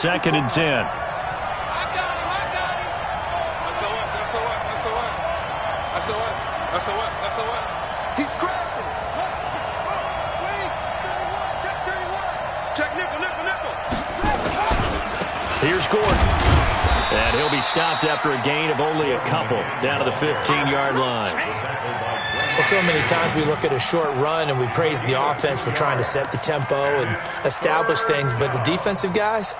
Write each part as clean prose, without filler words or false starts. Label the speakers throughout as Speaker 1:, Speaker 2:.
Speaker 1: Second and 10.
Speaker 2: I got him. SOS. He's crashing. Wait, 31. Check 31. Check nickel.
Speaker 1: Here's Gordon. And he'll be stopped after a gain of only a couple down to the 15-yard line.
Speaker 3: Well, so many times we look at a short run and we praise the offense for trying to set the tempo and establish things, but the defensive guys,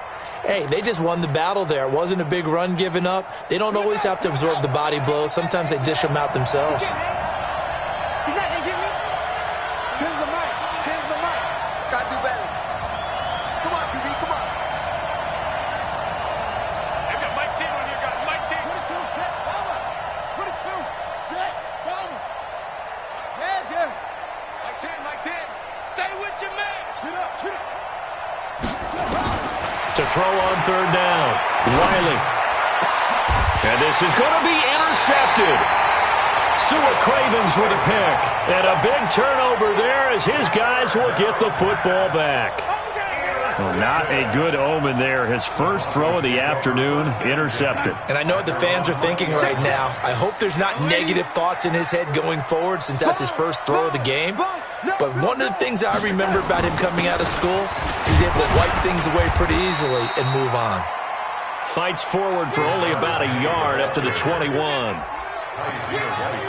Speaker 3: hey, they just won the battle there. It wasn't a big run given up. They don't always have to absorb the body blows. Sometimes they dish them out themselves.
Speaker 2: He's not going to get me. Change the mic. Got to do better. Come on, QB, come on. I've got Mike 10 on here, guys. Mike 10. 22, check, Bama. 22, check, Bama. Hands here. Mike 10. Stay with your man. Shoot up.
Speaker 1: To throw on third down, Riley. And this is going to be intercepted. Sua Cravens with a pick. And a big turnover there as his guys will get the football back. Well, not a good omen there. His first throw of the afternoon, intercepted.
Speaker 3: And I know what the fans are thinking right now. I hope there's not negative thoughts in his head going forward since that's his first throw of the game. But one of the things I remember about him coming out of school is he's able to wipe things away pretty easily and move on.
Speaker 1: Fights forward for only about a yard up to the 21.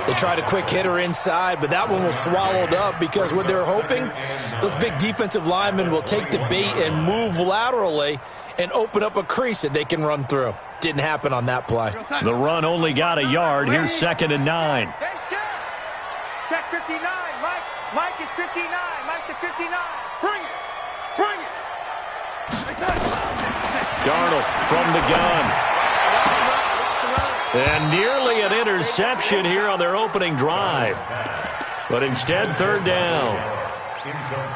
Speaker 3: They tried a quick hitter inside, but that one was swallowed up because what they're hoping, those big defensive linemen will take the bait and move laterally and open up a crease that they can run through. Didn't happen on that play.
Speaker 1: The run only got a yard. Here's second and 9.
Speaker 2: Check 59. Mike is 59. Mike to 59. Bring it.
Speaker 1: Darnold from the gun. And nearly an interception here on their opening drive. But instead, third down.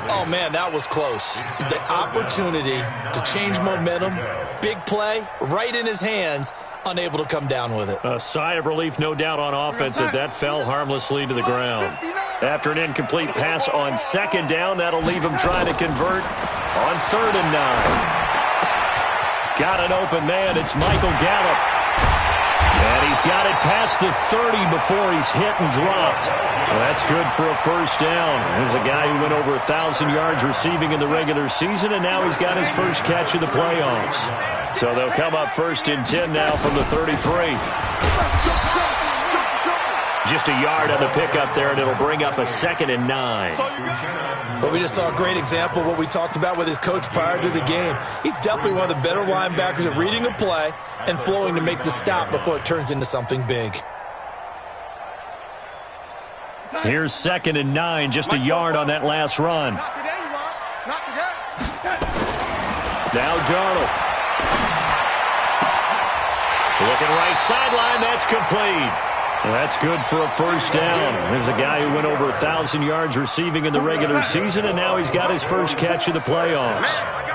Speaker 3: Oh, man, that was close. The opportunity to change momentum, big play, right in his hands, unable to come down with it.
Speaker 1: A sigh of relief, no doubt, on offense that fell harmlessly to the ground. After an incomplete pass on second down, that'll leave him trying to convert on third and 9. Got an open man. It's Michael Gallup. And he's got it past the 30 before he's hit and dropped. Well, that's good for a first down. There's a guy who went over 1,000 yards receiving in the regular season, and now he's got his first catch of the playoffs. So they'll come up first and 10 now from the 33. Just a yard on the pickup there, and it'll bring up a second and 9.
Speaker 3: But we just saw a great example of what we talked about with his coach prior to the game. He's definitely one of the better linebackers at reading a play and flowing to make the stop before it turns into something big.
Speaker 1: Here's second and 9, just a yard on that last run.
Speaker 2: Not today, you are. Not today.
Speaker 1: Now Darnold. Looking right sideline, that's complete. That's good for a first down. There's a guy who went over 1,000 yards receiving in the regular season, and now he's got his first catch of the playoffs.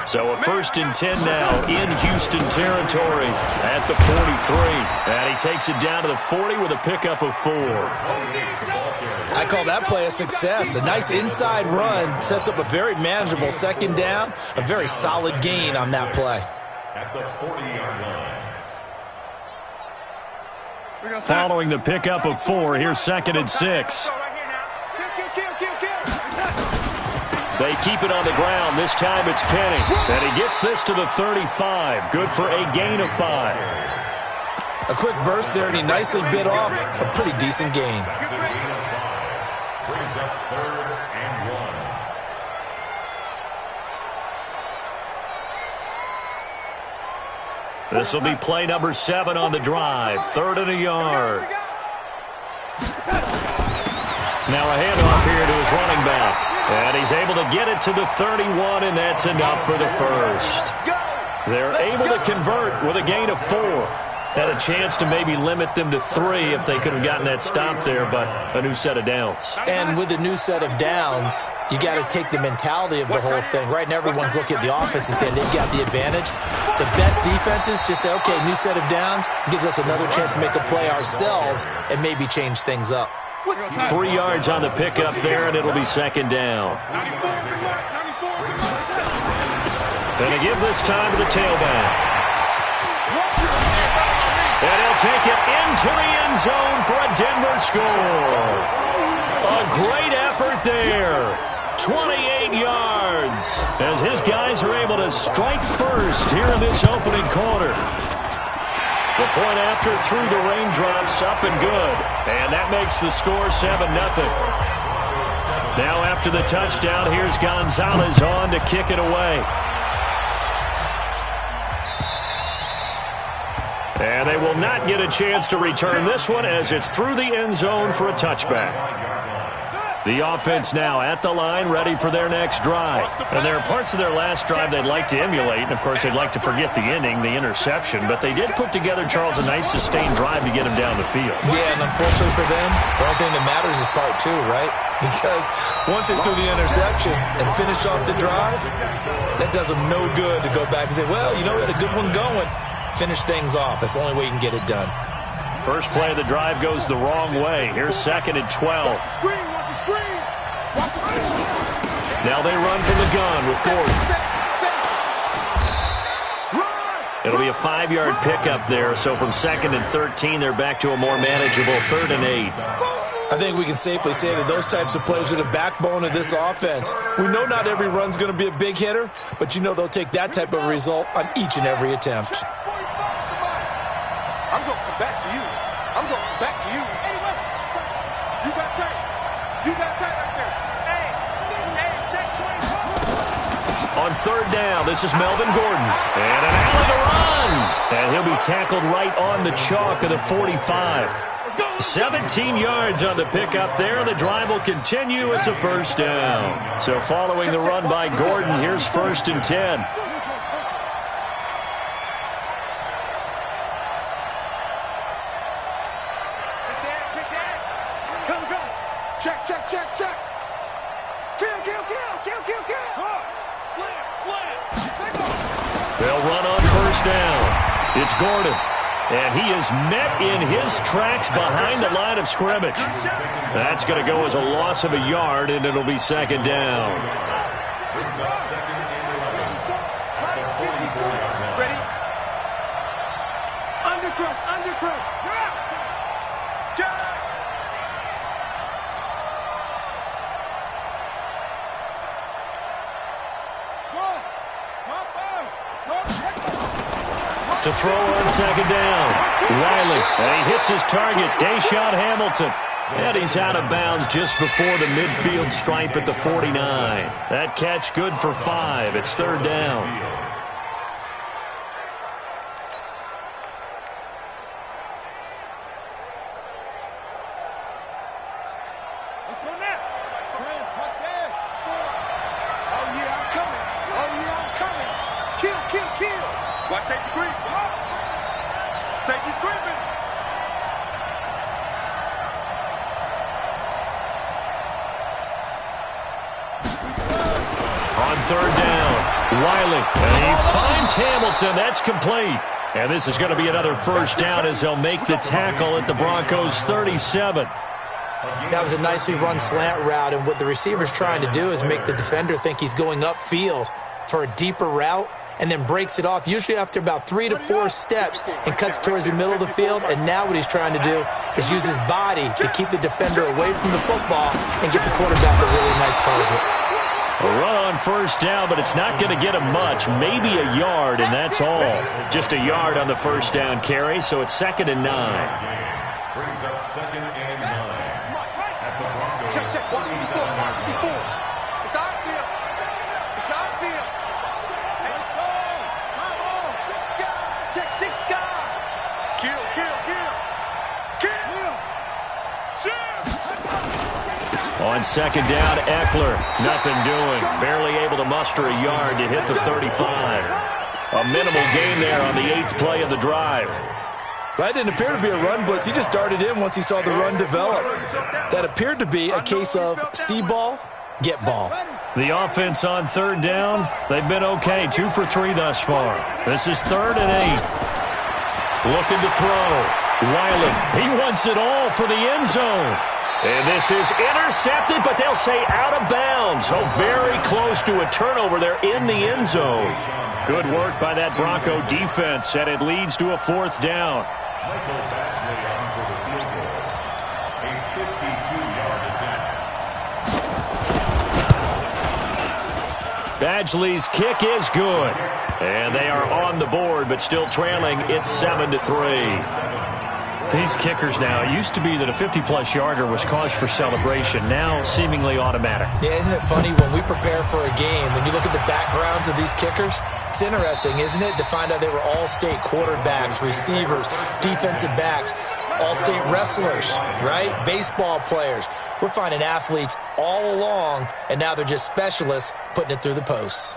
Speaker 1: So a first and 10 now in Houston territory at the 43. And he takes it down to the 40 with a pickup of 4.
Speaker 3: I call that play a success. A nice inside run sets up a very manageable second down, a very solid gain on that play.
Speaker 4: At the 40-yard line.
Speaker 1: Following the pickup of 4, here's second and 6. They keep it on the ground. This time it's Penny. And he gets this to the 35. Good for a gain of 5.
Speaker 3: A quick burst there, and he nicely bit off a pretty decent gain.
Speaker 4: Brings up third and 1.
Speaker 1: This will be play number 7 on the drive. Third and a yard. Now a handoff here to his running back. And he's able to get it to the 31, and that's enough for the first. They're able to convert with a gain of 4. Had a chance to maybe limit them to 3 if they could have gotten that stop there, but a new set of downs.
Speaker 3: And with a new set of downs, you got to take the mentality of the whole thing. Right now, everyone's looking at the offense and saying they've got the advantage. The best defenses just say, okay, new set of downs gives us another chance to make a play ourselves and maybe change things up.
Speaker 1: 3 yards on the pickup there, and it'll be second down. And they give this time to the tailback. And he'll take it into the end zone for a Denver score. A great effort there. 28 yards as his guys are able to strike first here in this opening quarter. The point after through the raindrops, up and good. And that makes the score 7-0. Now after the touchdown, here's Gonzalez on to kick it away. And they will not get a chance to return this one as it's through the end zone for a touchback. The offense now at the line, ready for their next drive. And there are parts of their last drive they'd like to emulate. And, of course, they'd like to forget the inning, the interception. But they did put together, Charles, a nice sustained drive to get him down the field.
Speaker 3: Yeah, and unfortunately for them, the only thing that matters is part two, right? Because once they threw the interception and finished off the drive, that does them no good to go back and say, well, you know, we had a good one going. Finish things off. That's the only way you can get it done.
Speaker 1: First play of the drive goes the wrong way. Here's 2nd and 12. Now they run from the gun with Gordon. It'll be a 5-yard pickup there. So from 2nd and 13, they're back to a more manageable 3rd and 8.
Speaker 3: I think we can safely say that those types of plays are the backbone of this offense. We know not every run's going to be a big hitter, but you know they'll take that type of result on each and every attempt.
Speaker 2: I'm going to come back to you. I'm going to come back to you. Anyway, you got tight. You got tight right there. Hey, check 20.
Speaker 1: On 3rd down, this is Melvin Gordon. And an alley to run. And he'll be tackled right on the chalk of the 45. 17 yards on the pickup there. The drive will continue. It's a 1st down. So following the run by Gordon, here's 1st and 10.
Speaker 2: Check. Kill. Slam.
Speaker 1: They'll run on 1st down. It's Gordon. And he is met in his tracks behind the line of scrimmage. That's going to go as a loss of a yard, and it'll be 2nd down.
Speaker 2: Ready? Undercrook. You're up. Jack.
Speaker 1: To throw on 2nd down. Wiley, and he hits his target, Deshaun Hamilton. And he's out of bounds just before the midfield stripe at the 49. That catch good for 5. It's 3rd down.
Speaker 2: Let's go now. Touchdown. Oh, yeah, I'm coming. Kill. Watch safety creep. Come on. Safety's creeping.
Speaker 1: On 3rd down, Wiley, and he finds Hamilton. That's complete. And this is going to be another 1st down as they'll make the tackle at the Broncos' 37.
Speaker 3: That was a nicely run slant route, and what the receiver's trying to do is make the defender think he's going upfield for a deeper route, and then breaks it off, usually after about 3 to 4 steps, and cuts towards the middle of the field. And now what he's trying to do is use his body to keep the defender away from the football and get the quarterback a really nice target.
Speaker 1: A run on 1st down, but it's not going to get him much. Maybe a yard, and that's all. Just a yard on the 1st down carry, so it's 2nd and 9.
Speaker 4: Brings up 2nd and 9. At the Broncos.
Speaker 2: Check. Before. It's outfield. Check this guy. Kill.
Speaker 1: On 2nd down, Eckler. Nothing doing. Barely able to muster a yard to hit the 35. A minimal gain there on the 8th play of the drive.
Speaker 3: That didn't appear to be a run blitz. He just darted in once he saw the run develop. That appered to be a case of see ball, get ball.
Speaker 1: The offense on 3rd down, they've been okay. 2 for 3 thus far. This is 3rd and 8. Looking to throw. Wiley, he wants it all for the end zone. And this is intercepted, but they'll say out of bounds. So very close to a turnover there in the end zone. Good work by that Bronco defense, and it leads to a 4th down.
Speaker 4: Michael Badgley on for the field goal. A 52-yard attempt.
Speaker 1: Badgley's kick is good. And they are on the board, but still trailing. It's 7-3. These kickers now, it used to be that a 50-plus yarder was cause for celebration. Now, seemingly automatic.
Speaker 3: Yeah, isn't it funny when we prepare for a game, when you look at the backgrounds of these kickers, it's interesting, isn't it, to find out they were all-state quarterbacks, receivers, defensive backs, all-state wrestlers, right? Baseball players. We're finding athletes all along, and now they're just specialists putting it through the posts.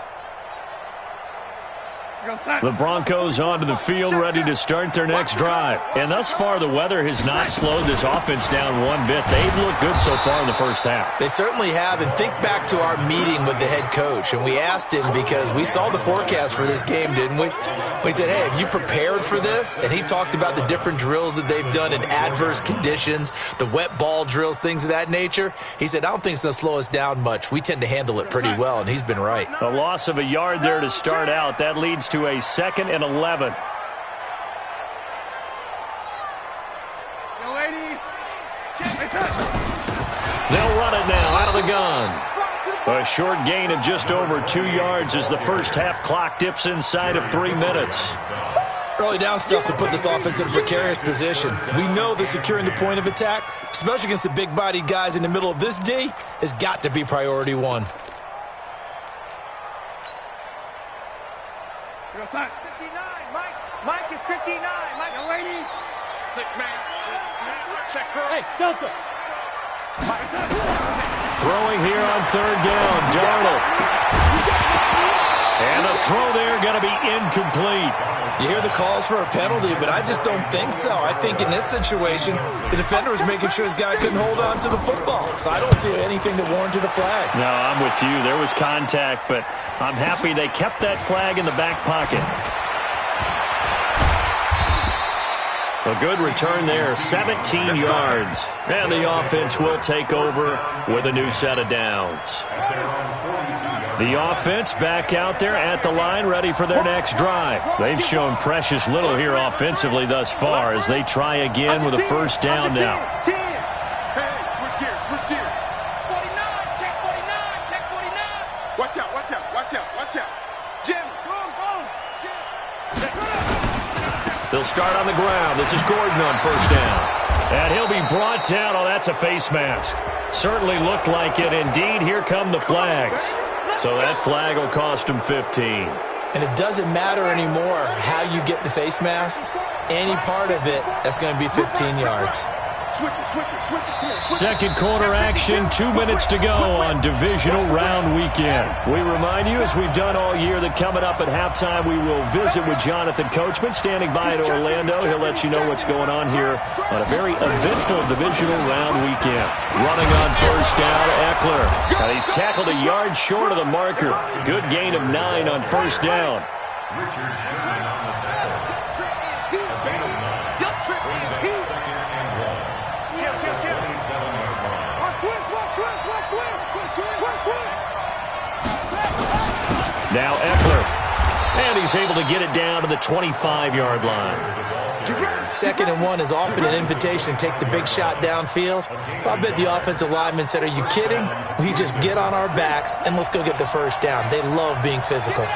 Speaker 1: The Broncos onto the field, ready to start their next drive. And thus far, the weather has not slowed this offense down one bit. They've looked good so far in the first half.
Speaker 3: They certainly have. And think back to our meeting with the head coach. And we asked him, because we saw the forecast for this game, didn't we? We said, hey, have you prepared for this? And he talked about the different drills that they've done in adverse conditions, the wet ball drills, things of that nature. He said, I don't think it's going to slow us down much. We tend to handle it pretty well, and he's been right.
Speaker 1: A loss of a yard there to start out. That leads to a 2nd and 11. They'll run it now out of the gun. A short gain of just over 2 yards as the first half clock dips inside of 3 minutes.
Speaker 3: Early down stuff to put this offense in a precarious position. We know that securing the point of attack, especially against the big-bodied guys in the middle of this D, has got to be priority one.
Speaker 2: 59, Mike is 59. Mike, lady. 6 man. Check curl. Hey, Delta.
Speaker 1: Throwing here on 3rd down, Darnold. And the throw there going to be incomplete.
Speaker 3: You hear the calls for a penalty, but I just don't think so. I think in this situation, the defender was making sure his guy couldn't hold on to the football. So I don't see anything that warranted a flag.
Speaker 1: No, I'm with you. There was contact, but I'm happy they kept that flag in the back pocket. A good return there, 17 yards. And the offense will take over with a new set of downs. The offense back out there at the line, ready for their next drive. They've shown precious little here offensively thus far as they try again with a 1st down now.
Speaker 2: Hey, switch gears, switch gears. 49, check 49, check 49. Watch out, watch out, watch out, watch out. Jim, go, Jim.
Speaker 1: They'll start on the ground. This is Gordon on 1st down. And he'll be brought down. Oh, that's a face mask. Certainly looked like it. Indeed, here come the flags. So that flag will cost him 15.
Speaker 3: And it doesn't matter anymore how you get the face mask. Any part of it, that's going to be 15 yards.
Speaker 1: Second quarter action, 2 minutes to go on divisional round weekend. We remind you, as we've done all year, that coming up at halftime, we will visit with Jonathan Coachman, standing by in Orlando. He'll let you know what's going on here on a very eventful divisional round weekend. Running on 1st down, Eckler. And he's tackled a yard short of the marker. Good gain of 9 on 1st down.
Speaker 4: Richard Sherman on the tackle. A gain of 9. Brings up 2nd and 1. At the 27-yard line.
Speaker 1: Now Eckler. And he's able to get it down to the 25-yard line.
Speaker 3: 2nd and 1 is often an invitation to take the big shot downfield. I bet the offensive lineman said, are you kidding? We just get on our backs and let's go get the 1st down. They love being physical.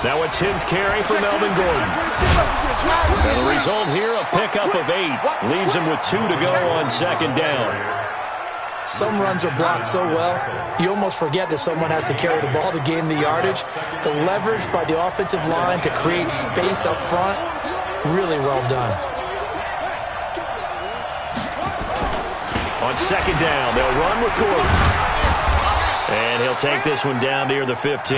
Speaker 1: Now a 10th carry for Melvin Gordon. And the result here, a pickup of 8. Leaves him with 2 to go on 2nd down.
Speaker 3: Some runs are blocked so well, you almost forget that someone has to carry the ball to gain the yardage. The leverage by the offensive line to create space up front, really well done.
Speaker 1: On 2nd down, they'll run with Gordon. And he'll take this one down near the 15.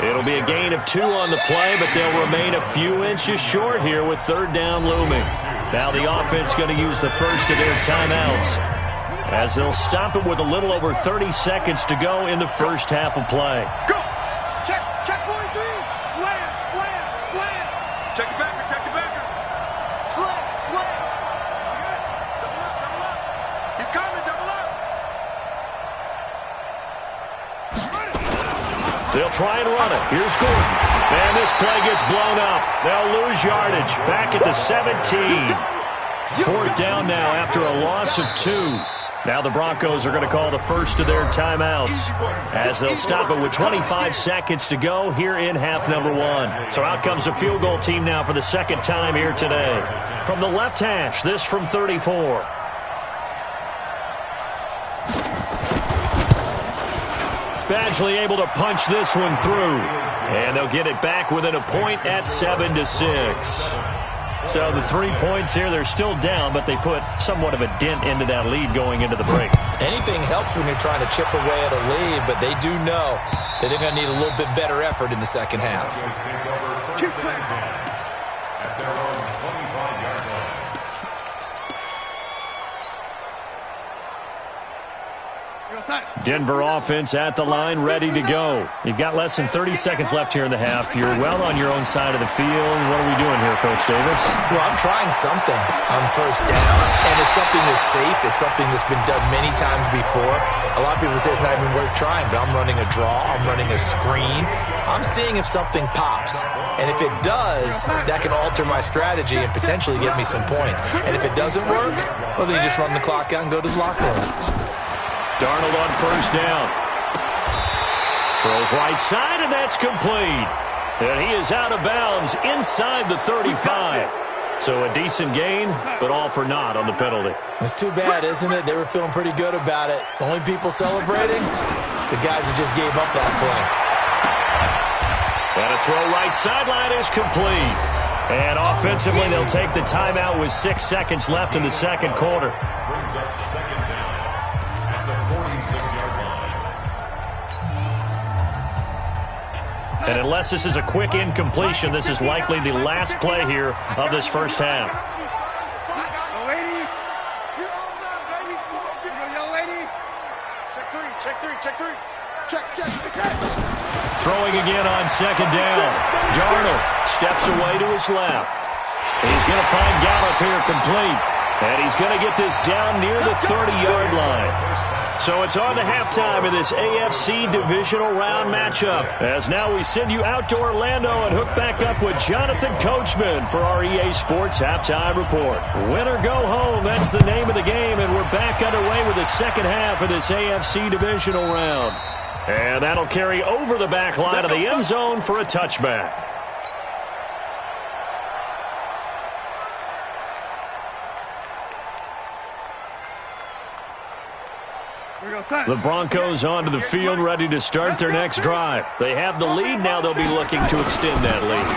Speaker 1: It'll be a gain of 2 on the play, but they'll remain a few inches short here with 3rd down looming. Now the offense going to use the first of their timeouts, as they'll stop it with a little over 30 seconds to go in the first half of play.
Speaker 2: Go! Check 43! Slam! Check it backer, Slam! Double up! He's coming, double up!
Speaker 1: try and run it. Here's Gordon. And this play gets blown up. They'll lose yardage. Back at the 17. Fourth down now after a loss of 2. Now the Broncos are going to call the first of their timeouts as they'll stop it with 25 seconds to go here in half number 1. So out comes a field goal team now for the second time here today. From the left hash, this from 34. Badgley able to punch this one through. And they'll get it back within a point at 7-6. So the 3 points here, they're still down, but they put somewhat of a dent into that lead going into the break.
Speaker 3: Anything helps when you're trying to chip away at a lead, but they do know that they're going to need a little bit better effort in the second half.
Speaker 1: Denver offense at the line, ready to go. You've got less than 30 seconds left here in the half. You're well on your own side of the field. What are we doing here, Coach Davis?
Speaker 3: Well, I'm trying something on first down, and it's something that's safe. It's something that's been done many times before. A lot of people say it's not even worth trying, but I'm running a draw. I'm running a screen. I'm seeing if something pops. And if it does, that can alter my strategy and potentially get me some points. And if it doesn't work, well, then you just run the clock out and go to the locker room.
Speaker 1: Darnold on first down. Throws right side, and that's complete. And he is out of bounds inside the 35. So a decent gain, but all for naught on the penalty.
Speaker 3: It's too bad, isn't it? They were feeling pretty good about it. The only people celebrating, the guys who just gave up that play.
Speaker 1: And a throw right sideline is complete. And offensively, they'll take the timeout with 6 seconds left in the second quarter. And unless this is a quick incompletion, this is likely the last play here of this first half. Throwing again on second down. Darnold steps away to his left. He's going to find Gallup here complete. And he's going to get this down near the 30-yard line. So it's on to halftime of this AFC divisional round matchup. As now we send you out to Orlando and hook back up with Jonathan Coachman for our EA Sports Halftime Report. Win or go home, that's the name of the game, and we're back underway with the second half of this AFC divisional round. And that'll carry over the back line of the end zone for a touchback. The Broncos onto the field, ready to start their next drive. They have the lead. Now they'll be looking to extend that lead.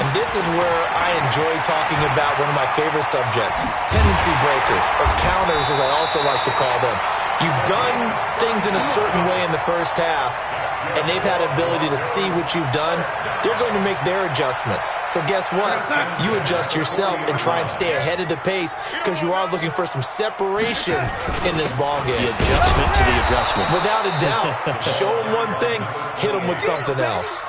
Speaker 3: And this is where I enjoy talking about one of my favorite subjects, tendency breakers, or counters as I also like to call them. You've done things in a certain way in the first half, and they've had an ability to see what you've done. They're going to make their adjustments. So guess what? You adjust yourself and try and stay ahead of the pace because you are looking for some separation in this ballgame.
Speaker 1: The adjustment to the adjustment.
Speaker 3: Without a doubt. Show them one thing, hit them with something else.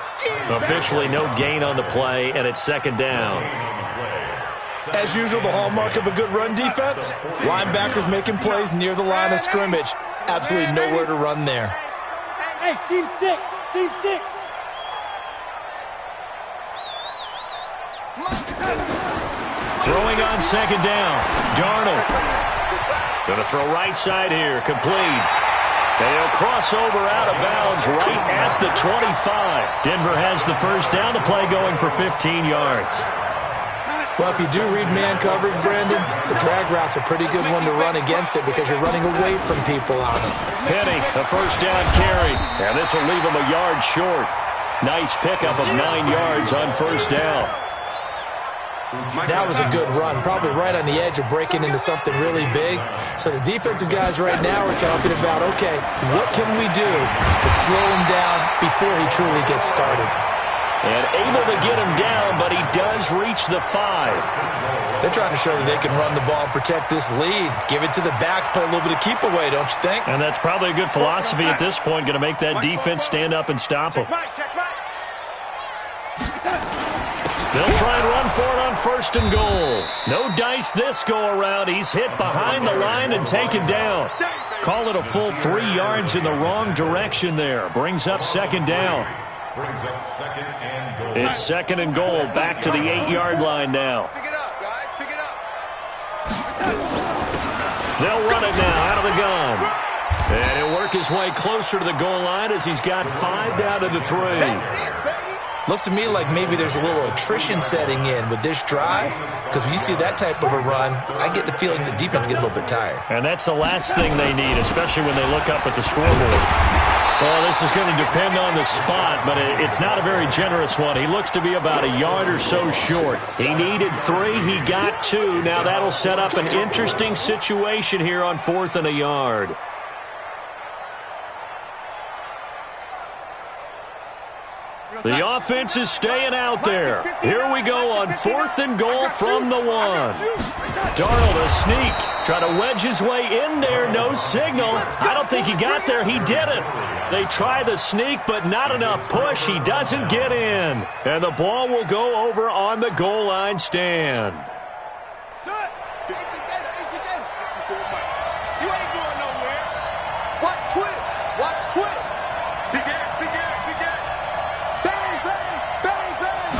Speaker 1: Officially no gain on the play, and it's second down.
Speaker 3: As usual, the hallmark of a good run defense, linebackers making plays near the line of scrimmage. Absolutely nowhere to run there.
Speaker 2: Hey, seam 6, seam 6.
Speaker 1: Throwing on second down. Darnold. Going to throw right side here. Complete. They'll cross over out of bounds right at the 25. Denver has the first down. The play going for 15 yards.
Speaker 3: Well, if you do read man coverage, Brandon, the drag route's a pretty good one to run against it because you're running away from people on it.
Speaker 1: Penny, the first down carry. And this will leave him a yard short. Nice pickup of 9 yards on first down.
Speaker 3: That was a good run, probably right on the edge of breaking into something really big. So the defensive guys right now are talking about, okay, what can we do to slow him down before he truly gets started?
Speaker 1: And able to get him down, but he does reach the 5.
Speaker 3: They're trying to show that they can run the ball and protect this lead. Give it to the backs, play a little bit of keep away, don't you think?
Speaker 1: And that's probably a good philosophy at this point, going to make that defense stand up and stop him. They'll try and run for it on first and goal. No dice this go-around. He's hit behind the line and taken down. Call it a full 3 yards in the wrong direction there. Brings up second down.
Speaker 4: Brings up 2nd and goal.
Speaker 1: It's 2nd and goal. Back to the 8-yard line now.
Speaker 2: Pick it up, guys. Pick it up.
Speaker 1: They'll run it now out of the gun. And he'll work his way closer to the goal line as he's got 5 down to the 3.
Speaker 2: That's it, baby.
Speaker 3: Looks to me like maybe there's a little attrition setting in with this drive, because when you see that type of a run, I get the feeling the defense gets a little bit tired.
Speaker 1: And that's the last thing they need, especially when they look up at the scoreboard. Well, this is going to depend on the spot, but it's not a very generous one. He looks to be about a yard or so short. He needed 3. He got 2. Now that'll set up an interesting situation here on 4th and a yard. The offense is staying out there. Here we go on 4th and goal from the 1. Darnold, a sneak. Try to wedge his way in there. No signal. I don't think he got there. He didn't. They try the sneak, but not enough push. He doesn't get in. And the ball will go over on the goal line stand.
Speaker 2: Son, it's together. You ain't going nowhere. Watch twist. Watch twist. Big ass, big ass, big ass. Bang, bang, bang, bang.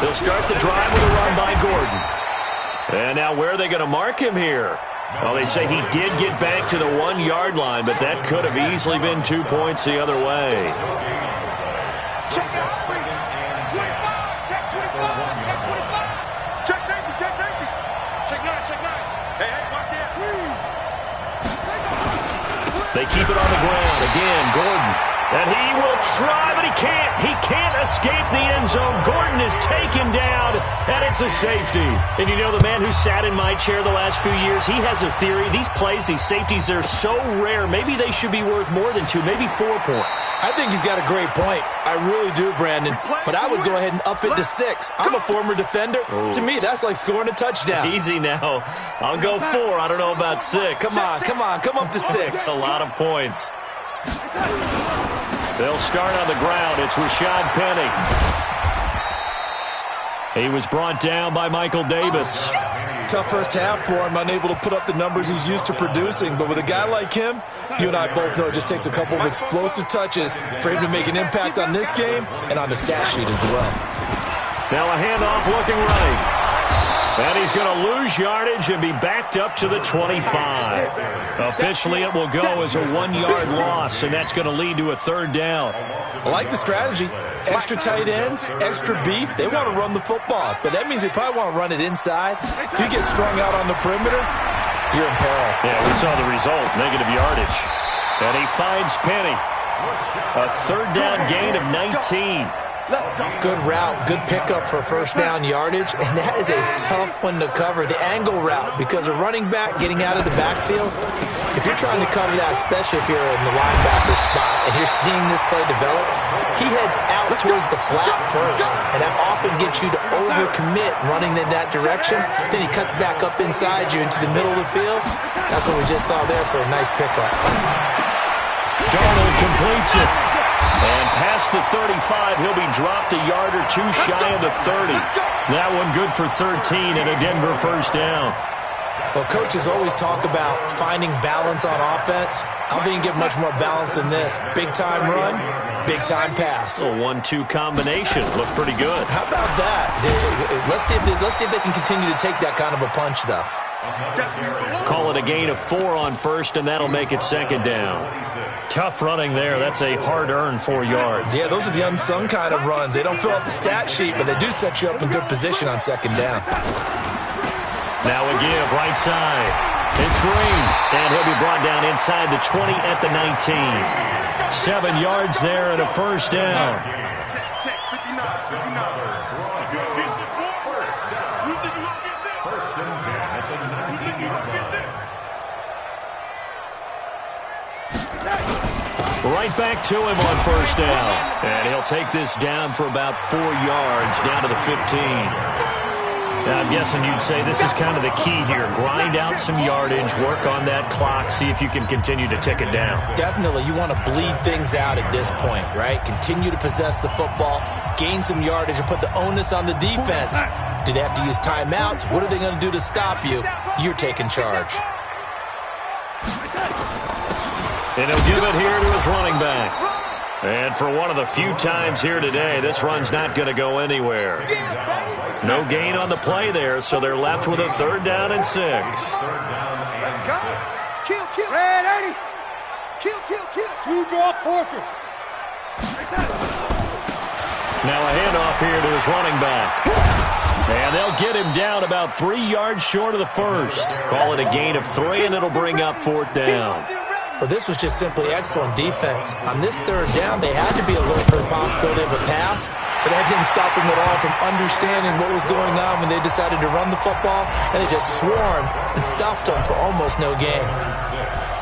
Speaker 1: They'll start the drive with a run by Gordon. And now where are they going to mark him here? Well, they say he did get back to the 1-yard line, but that could have easily been 2 points the other way.
Speaker 2: Check out 25. Check 25. Check 25. Check safety. Check safety. Check 9. Check 9. Hey, watch this.
Speaker 1: They keep it on the ground. Again, Gordon. And he will try, but he can't. He can't escape the end zone. Gordon is taken down, and it's a safety. And you know, the man who sat in my chair the last few years, he has a theory. These plays, these safeties, they're so rare. Maybe they should be worth more than 2, maybe 4 points.
Speaker 3: I think he's got a great point. I really do, Brandon. But I would go ahead and up it to 6. I'm a former defender.
Speaker 1: Ooh.
Speaker 3: To me, that's like scoring a touchdown.
Speaker 1: Easy now. I'll go 4. I don't know about 6.
Speaker 3: Come on. Come up to 6.
Speaker 1: That's a lot of points. They'll start on the ground. It's Rashad Penny. He was brought down by Michael Davis.
Speaker 3: Tough first half for him, unable to put up the numbers he's used to producing. But with a guy like him, you and I both know it just takes a couple of explosive touches for him to make an impact on this game and on the stat sheet as well.
Speaker 1: Now a handoff looking right. And he's going to lose yardage and be backed up to the 25. Officially, it will go as a 1-yard loss, and that's going to lead to a 3rd down.
Speaker 3: I like the strategy. Extra tight ends, extra beef. They want to run the football, but that means they probably want to run it inside. If you get strung out on the perimeter, you're in peril.
Speaker 1: Yeah, we saw the result, negative yardage. And he finds Penny. A 3rd down gain of 19.
Speaker 3: Good route, good pickup for first down yardage, and that is a tough one to cover, the angle route, because a running back getting out of the backfield, if you're trying to cover that, especially if you're in the linebacker spot and you're seeing this play develop, he heads out towards the flat first, and that often gets you to overcommit running in that direction. Then he cuts back up inside you into the middle of the field. That's what we just saw there for a nice pickup.
Speaker 1: Darnold completes it. And past the 35, he'll be dropped a yard or 2 shy of the 30. That one good for 13 and a Denver first down.
Speaker 3: Well, coaches always talk about finding balance on offense. I don't think you can get much more balance than this. Big-time run, big-time pass.
Speaker 1: A 1-2 combination. Looked pretty good.
Speaker 3: How about that? Let's see if they can continue to take that kind of a punch, though.
Speaker 1: Call it a gain of 4 on first, and that'll make it 2nd down. Tough running there. That's a hard-earned 4 yards.
Speaker 3: Yeah, those are the unsung kind of runs. They don't fill out the stat sheet, but they do set you up in good position on 2nd down.
Speaker 1: Now a give, right side. It's Green, and he'll be brought down inside the 20 at the 19. 7 yards there and a first down.
Speaker 2: Check, 59, 59.
Speaker 4: First and 10 at the 19-yard line.
Speaker 1: Right back to him on first down. And he'll take this down for about 4 yards, down to the 15. Now, I'm guessing you'd say this is kind of the key here. Grind out some yardage, work on that clock, see if you can continue to tick it down.
Speaker 3: Definitely, you want to bleed things out at this point, right? Continue to possess the football, gain some yardage, and put the onus on the defense. Do they have to use timeouts? What are they going to do to stop you? You're taking charge.
Speaker 1: And he'll give it here to his running back. And for one of the few times here today, this run's not going to go anywhere. No gain on the play there, so they're left with a 3rd down and 6.
Speaker 2: Let's go. Kill, kill. Red 80. Kill, kill, kill. 2 draw quarters.
Speaker 1: Now a handoff here to his running back. And they'll get him down about 3 yards short of the first. Call it a gain of 3, and it'll bring up 4th down.
Speaker 3: Well, this was just simply excellent defense. On this 3rd down, they had to be alert for the possibility of a pass, but that didn't stop them at all from understanding what was going on when they decided to run the football, and they just swarmed and stuffed them for almost no gain.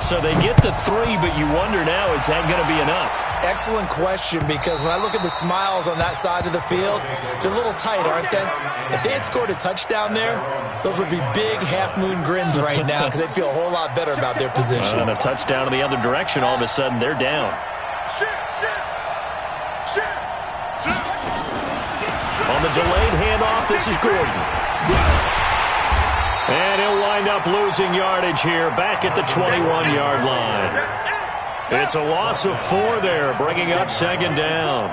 Speaker 1: So they get the 3, but you wonder now, is that going to be enough?
Speaker 3: Excellent question, because when I look at the smiles on that side of the field, they're a little tight, aren't they? If they had scored a touchdown there, those would be big half-moon grins right now because they'd feel a whole lot better about their position.
Speaker 1: And a touchdown in the other direction, all of a sudden they're down. On the delayed handoff, this is Gordon. And he'll wind up losing yardage here back at the 21-yard line. It's a loss of 4 there, bringing up 2nd down.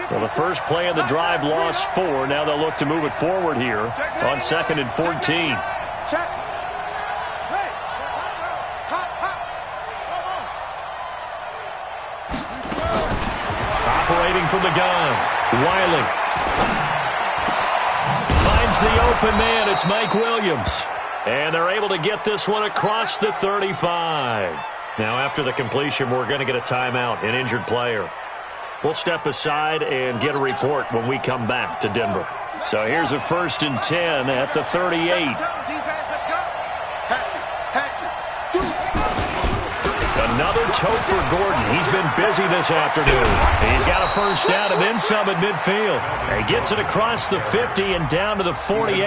Speaker 1: Well, the first play of the drive lost 4. Now they'll look to move it forward here on 2nd and 14. Operating from the gun, Wiley. Finds the open man. It's Mike Williams. And they're able to get this one across the 35. Now, after the completion, we're going to get a timeout, an injured player. We'll step aside and get a report when we come back to Denver. So here's a 1st and 10 at the 38. Another tote for Gordon. He's been busy this afternoon. He's got a 1st down and then some at midfield. He gets it across the 50 and down to the 48.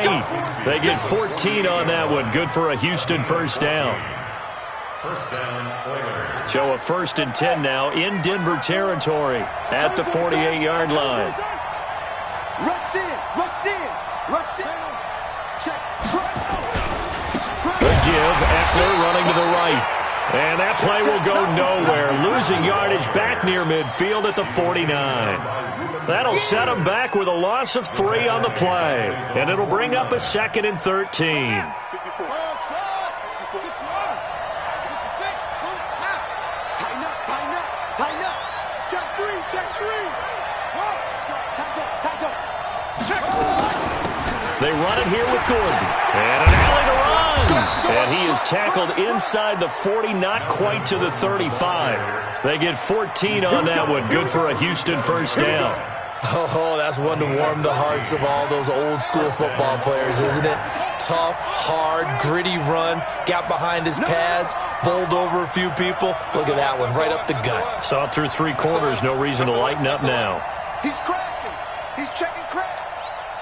Speaker 1: They get 14 on that one. Good for a Houston 1st down. So a 1st and 10 now in Denver territory at the 48-yard line.
Speaker 2: Rush in, rush in, rush in. Check.
Speaker 1: Good give. Eckler running to the right. And that play will go nowhere. Losing yardage back near midfield at the 49. That'll set him back with a loss of 3 on the play. And it'll bring up a 2nd and 13. They run it here with Gordon. And an alley to run. And he is tackled inside the 40, not quite to the 35. They get 14 on that one. Good for a Houston 1st down.
Speaker 3: Oh, that's one to warm the hearts of all those old-school football players, isn't it? Tough, hard, gritty run. Got behind his pads, bowled over a few people. Look at that one, right up the gut.
Speaker 1: Saw it through 3 quarters. No reason to lighten up now.
Speaker 2: He's crashing. He's checking crash.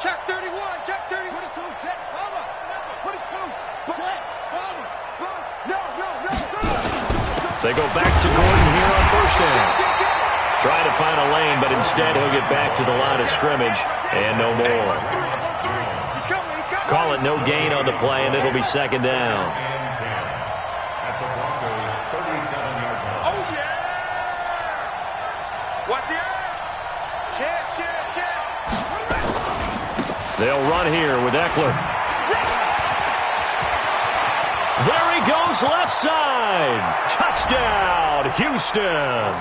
Speaker 2: Check 31. Check 30. 22. Check. Bomber. 22. Check. Bomber. No.
Speaker 1: They go back to Gordon here on 1st down. Trying to find a lane, but instead he'll get back to the line of scrimmage and no more. Call it no gain on the play, and it'll be 2nd down.
Speaker 2: Oh, yeah! What's the check.
Speaker 1: They'll run here with Eckler. There he goes left side. Touchdown, Houston.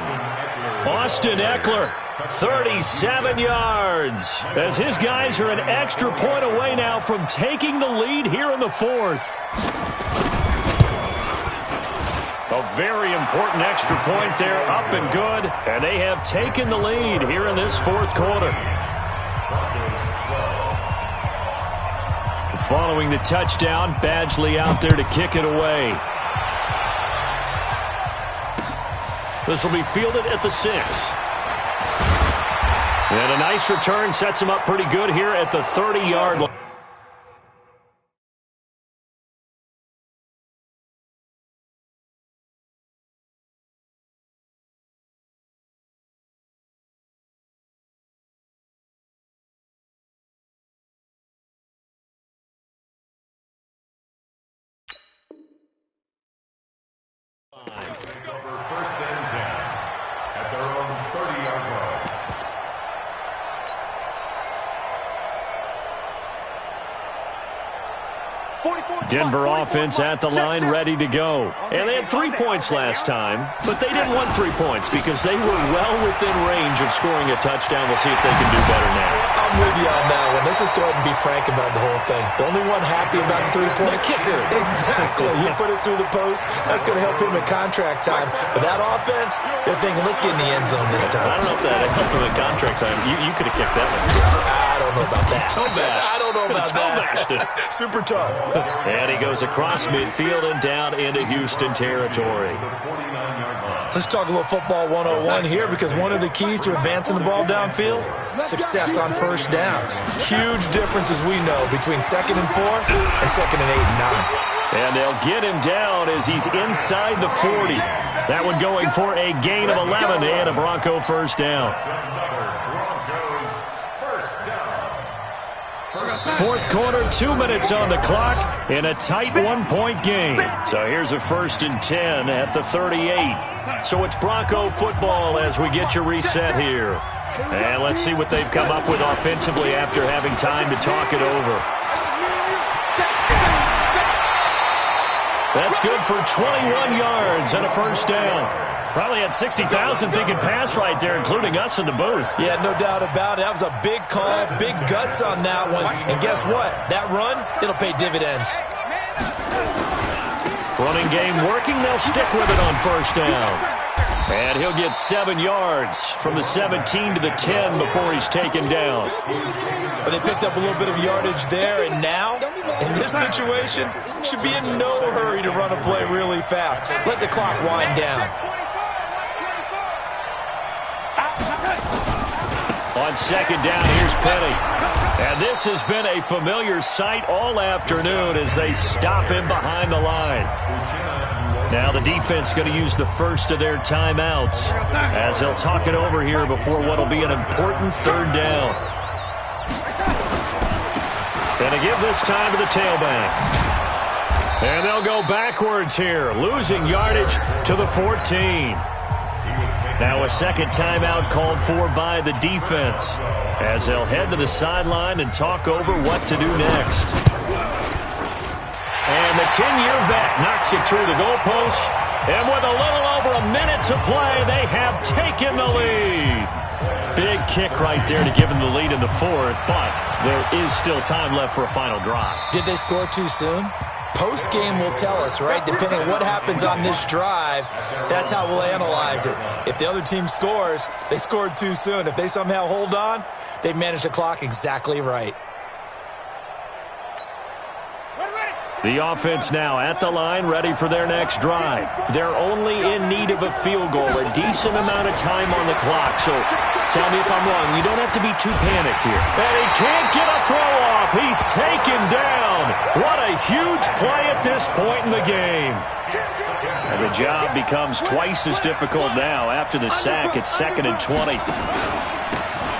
Speaker 1: Austin Eckler, 37 yards, as his guys are an extra point away now from taking the lead here in the 4th. A very important extra point there, up and good, and they have taken the lead here in this 4th quarter. Following the touchdown, Badgley out there to kick it away. This will be fielded at the 6. And a nice return sets him up pretty good here at the 30-yard line.
Speaker 4: First and 10 at their own 30.
Speaker 1: Denver offense at the line, ready to go. And they had 3 points last time, but they didn't want 3 points because they were well within range of scoring a touchdown. We'll see if they can do better now.
Speaker 3: I'm with you on that one. Let's just go ahead and be frank about the whole thing. The only one happy about the 3-point
Speaker 1: kicker.
Speaker 3: Exactly. You put it through the post. That's going to help him in contract time. But that offense, they're thinking, let's get in the end zone this time.
Speaker 1: I don't know if that helped him in contract time. You could have kicked that one.
Speaker 3: I don't know about that. I don't know about that. Super tough.
Speaker 1: And he goes across midfield and down into Houston territory.
Speaker 3: Let's talk a little football 101 here, because one of the keys to advancing the ball downfield, success on first down. Huge differences, we know, between 2nd and 4 and 2nd and 8 and 9.
Speaker 1: And they'll get him down as he's inside the 40. That one going for a gain of 11 and a Bronco first down. Fourth quarter, 2 minutes on the clock in a tight 1-point game. So here's a 1st and 10 at the 38. So it's Bronco football as we get you reset here. And let's see what they've come up with offensively after having time to talk it over. That's good for 21 yards and a first down. Probably had 60,000 thinking pass right there, including us in the booth.
Speaker 3: Yeah, no doubt about it. That was a big call, big guts on that one. And guess what? That run, it'll pay dividends.
Speaker 1: Running game working. They'll stick with it on first down. And he'll get 7 yards from the 17 to the 10 before he's taken down.
Speaker 3: But they picked up a little bit of yardage there, and now, in this situation, should be in no hurry to run a play really fast. Let the clock wind down.
Speaker 1: On second down, here's Penny. And this has been a familiar sight all afternoon as they stop him behind the line. Now the defense going to use the first of their timeouts as they'll talk it over here before what will be an important 3rd down. Going to give this time to the tailback. And they'll go backwards here, losing yardage to the 14. Now a second timeout called for by the defense as they'll head to the sideline and talk over what to do next. And the 10-year vet knocks it through the goalpost. And with a little over a minute to play, they have taken the lead. Big kick right there to give them the lead in the 4th, but there is still time left for a final drive.
Speaker 3: Did they score too soon? Post-game will tell us, right? Depending on what happens on this drive, that's how we'll analyze it. If the other team scores, they scored too soon. If they somehow hold on, they managed the clock exactly right.
Speaker 1: The offense now at the line, ready for their next drive. They're only in need of a field goal, a decent amount of time on the clock. So tell me if I'm wrong. You don't have to be too panicked here. And he can't get a throw off. He's taken down. What a huge play at this point in the game. And the job becomes twice as difficult now. After the sack, it's 2nd and 20.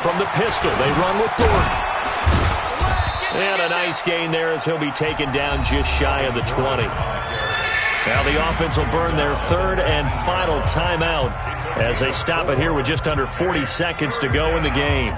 Speaker 1: From the pistol, they run with Gordon. And a nice gain there as he'll be taken down just shy of the 20. Now the offense will burn their 3rd and final timeout as they stop it here with just under 40 seconds to go in the game.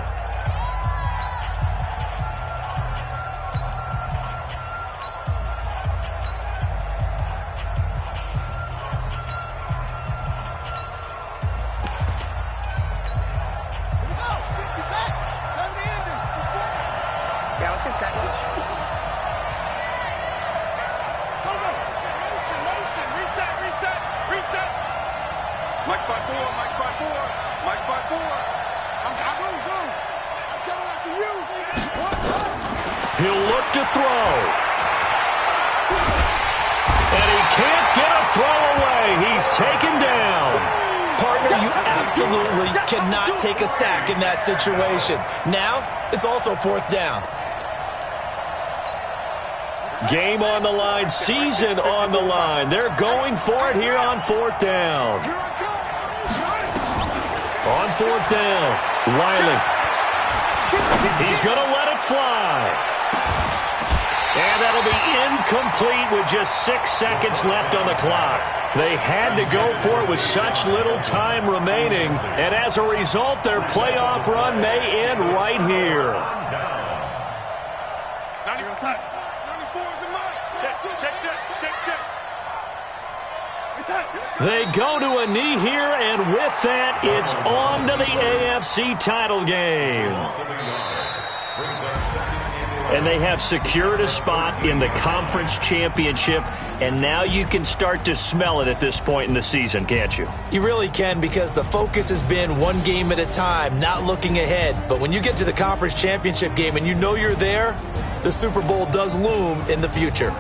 Speaker 1: He'll look to throw. And he can't get a throw away. He's taken down.
Speaker 3: Partner, you absolutely cannot take a sack in that situation. Now, it's also 4th down.
Speaker 1: Game on the line, season on the line. They're going for it here on 4th down. On 4th down, Wiley. He's going to let it fly. And that'll be incomplete with just 6 seconds left on the clock. They had to go for it with such little time remaining. And as a result, their playoff run may end right here.
Speaker 2: 94 is the mark.
Speaker 1: They go to a knee here, and with that, it's on to the AFC title game. And they have secured a spot in the conference championship, and now you can start to smell it at this point in the season, can't you?
Speaker 3: You really can, because the focus has been one game at a time, not looking ahead. But when you get to the conference championship game and you know you're there, the Super Bowl does loom in the future.